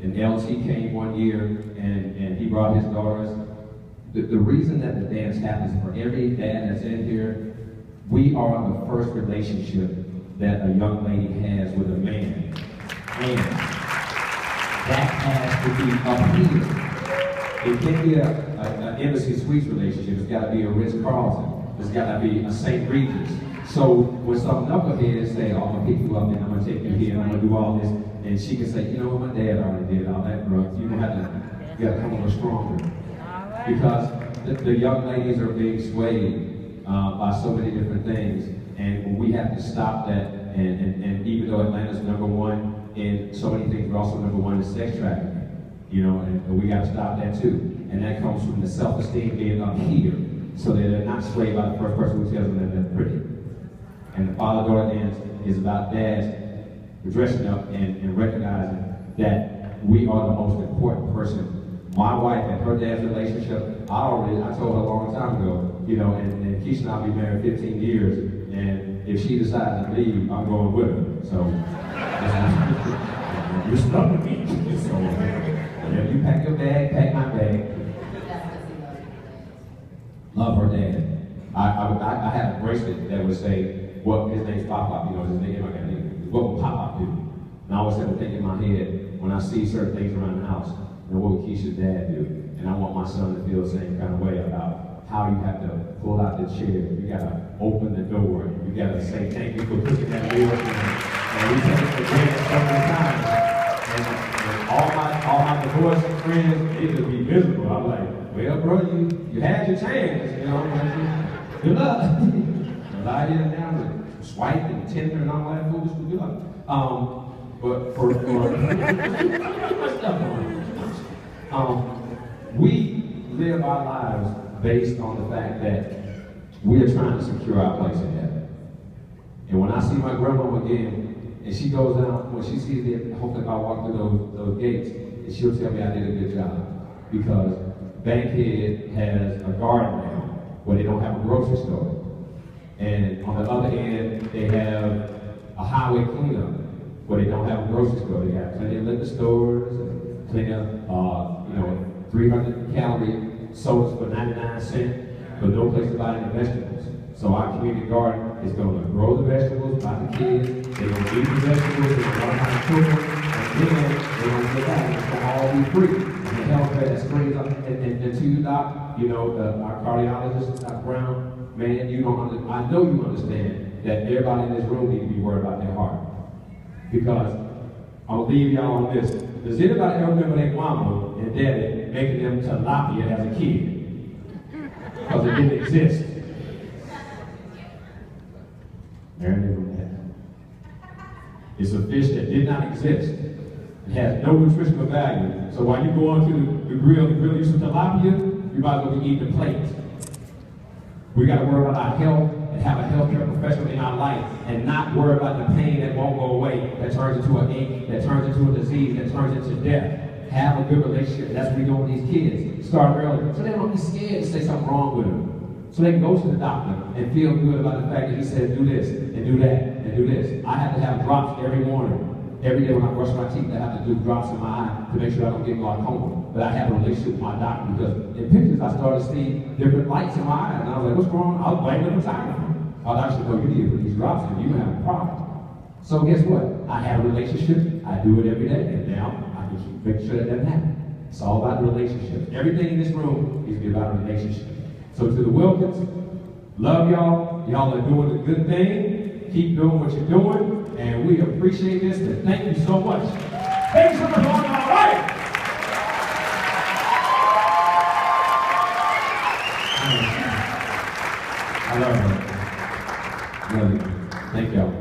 and LT came one year, and he brought his daughters. The reason that the dance happens for every dad that's in here, we are the first relationship that a young lady has with a man. And that has to be up here. It can't be an Embassy Suites relationship. It's got to be a Ritz-Carlton. It's got to be a St. Regis. So when some knuckleheads say, oh, I'm going to pick you up and I'm going to take you here and I'm going to do all this, and she can say, you know what, my dad already did all that, bro. You got to come a little stronger. Because the young ladies are being swayed by so many different things, and we have to stop that. And even though Atlanta's #1 in so many things, we're also #1 in sex trafficking. You know, and we got to stop that too. And that comes from the self-esteem being up here, so that they're not swayed by the first person who tells them that they're pretty. And the father-daughter dance is about dads dressing up and recognizing that we are the most important person. My wife and her dad's relationship, I told her a long time ago, you know, and Kysha and I will be married 15 years, and if she decides to leave, I'm going with her. So, you're stuck with me. So, whenever you pack your bag, pack my bag. Love her dad. I had a bracelet that would say, what his name's Pop-Pop, you know, his name, I got name. What would Pop-Pop do? And I always have to think in my head, when I see certain things around the house, you know, what would Kysha's dad do? And I want my son to feel the same kind of way about how you have to pull out the chair, you gotta open the door, you gotta say thank you for cooking that meal. And we take it for granted so many times. And all my divorced friends, they just be miserable. I'm like, well, bro, you had your chance, you know. Good luck. Lie here now with swipe and Tinder and all that foolishness. Good luck. But for we live our lives based on the fact that we are trying to secure our place in heaven. And when I see my grandmama again, and she goes out, when she sees me, hopefully if I walk through those gates, and she'll tell me I did a good job. Because Bankhead has a garden now where they don't have a grocery store. And on the other end, they have a highway cleanup where they don't have a grocery store. They have plenty of liquor stores, and plenty of, 300-calorie sodas for 99 cents, but no place to buy any vegetables. So our community garden is going to grow the vegetables, buy the kids, they're going to eat the vegetables, they're going to learn how to cook them, and then they're going to get back, and it's going to all be free. And the health care that springs up, and to you, Doc, you know, our cardiologist, Dr. Brown, man, I know you understand that everybody in this room needs to be worried about their heart. Because I'll leave y'all on this. Does anybody ever remember their mama and daddy making them tilapia as a kid? Because it didn't exist. It's a fish that did not exist. It has no nutritional value. So while you go onto the grill and grill you some tilapia, you might as well be eating the plate. We got to worry about our health and have a healthcare professional in our life and not worry about the pain that won't go away, that turns into an ache, that turns into a disease, that turns into death. Have a good relationship. That's what we do with these kids. Start early so they don't be scared to say something wrong with them. So they can go to the doctor and feel good about the fact that he said do this and do that and do this. I have to have drops every morning. Every day when I brush my teeth, I have to do drops in my eye to make sure I don't get glaucoma. But I have a relationship with my doctor because in pictures I started to see different lights in my eye. And I was like, what's wrong? I was blaming the photographer. I was actually, no, you need to put these drops in. You have a problem. So guess what? I have a relationship. I do it every day. And now I can keep making sure that doesn't happen. It's all about relationships. Everything in this room needs to be about a relationship. So to the Wilkins, love y'all. Y'all are doing a good thing. Keep doing what you're doing. And we appreciate this, and thank you so much. Thank you so much for all y'all right. I love you. Love you. Thank y'all.